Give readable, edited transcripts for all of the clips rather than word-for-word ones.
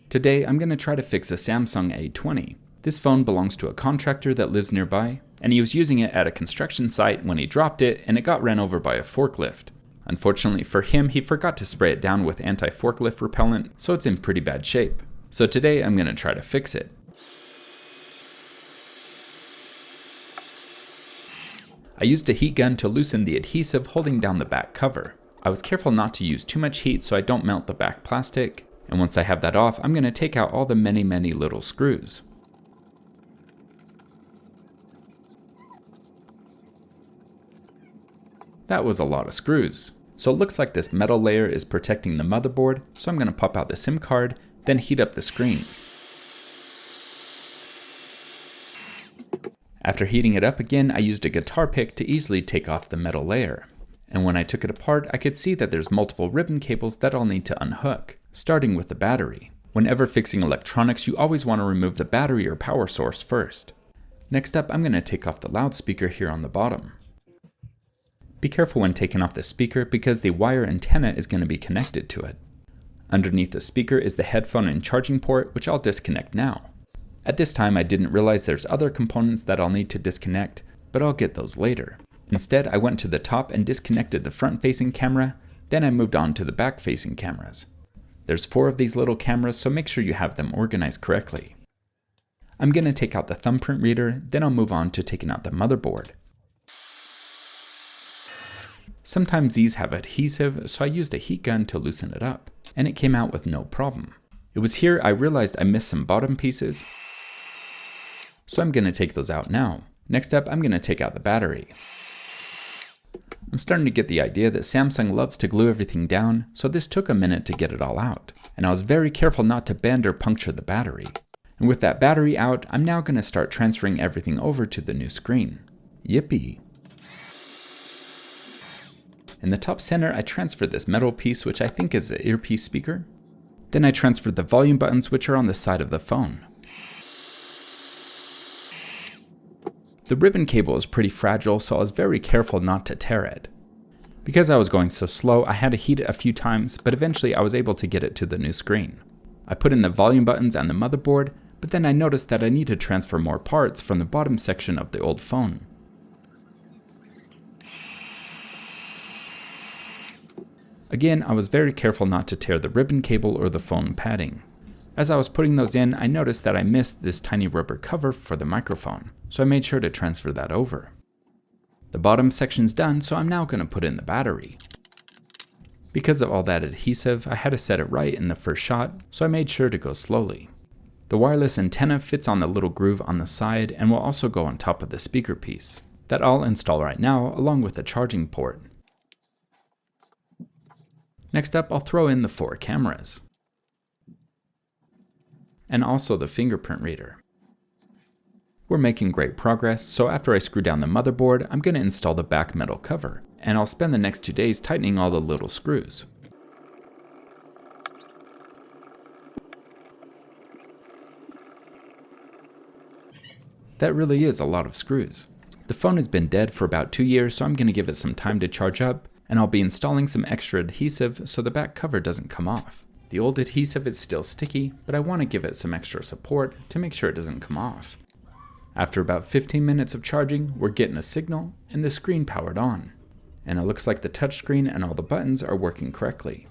Today I'm going to try to fix a Samsung A20. This phone belongs to a contractor that lives nearby, and he was using it at a construction site when he dropped it and it got ran over by a forklift. Unfortunately for him, he forgot to spray it down with anti-forklift repellent, so it's in pretty bad shape. So today I'm going to try to fix it. I used a heat gun to loosen the adhesive holding down the back cover. I was careful not to use too much heat so I don't melt the back plastic. And once I have that off, I'm going to take out all the many little screws. That was a lot of screws. So it looks like this metal layer is protecting the motherboard, so I'm going to pop out the SIM card, then heat up the screen. After heating it up again, I used a guitar pick to easily take off the metal layer. And when I took it apart, I could see that there's multiple ribbon cables that I'll need to unhook, starting with the battery. Whenever fixing electronics, you always want to remove the battery or power source first. Next up, I'm going to take off the loudspeaker here on the bottom. Be careful when taking off the speaker because the wire antenna is going to be connected to it. Underneath the speaker is the headphone and charging port, which I'll disconnect now. At this time, I didn't realize there's other components that I'll need to disconnect, but I'll get those later. Instead, I went to the top and disconnected the front-facing camera, then I moved on to the back-facing cameras. There's 4 of these little cameras, so make sure you have them organized correctly. I'm going to take out the thumbprint reader, then I'll move on to taking out the motherboard. Sometimes these have adhesive, so I used a heat gun to loosen it up, and it came out with no problem. It was here I realized I missed some bottom pieces, so I'm going to take those out now. Next up, I'm going to take out the battery. I'm starting to get the idea that Samsung loves to glue everything down, so this took a minute to get it all out. And I was very careful not to bend or puncture the battery. And with that battery out, I'm now going to start transferring everything over to the new screen. Yippee! In the top center, I transferred this metal piece, which I think is the earpiece speaker. Then I transferred the volume buttons, which are on the side of the phone. The ribbon cable is pretty fragile, so I was very careful not to tear it. Because I was going so slow, I had to heat it a few times, but eventually I was able to get it to the new screen. I put in the volume buttons and the motherboard, but then I noticed that I need to transfer more parts from the bottom section of the old phone. Again, I was very careful not to tear the ribbon cable or the phone padding. As I was putting those in, I noticed that I missed this tiny rubber cover for the microphone, so I made sure to transfer that over. The bottom section's done, so I'm now going to put in the battery. Because of all that adhesive, I had to set it right in the first shot, so I made sure to go slowly. The wireless antenna fits on the little groove on the side and will also go on top of the speaker piece. That I'll install right now, along with the charging port. Next up, I'll throw in the 4 cameras. And also the fingerprint reader. We're making great progress, so after I screw down the motherboard, I'm going to install the back metal cover, and I'll spend the next 2 days tightening all the little screws. That really is a lot of screws. The phone has been dead for about 2 years, so I'm going to give it some time to charge up, and I'll be installing some extra adhesive so the back cover doesn't come off. The old adhesive is still sticky, but I want to give it some extra support to make sure it doesn't come off. After about 15 minutes of charging, we're getting a signal and the screen powered on. And it looks like the touchscreen and all the buttons are working correctly.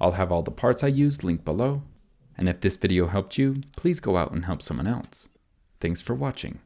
I'll have all the parts I used linked below. And if this video helped you, please go out and help someone else. Thanks for watching.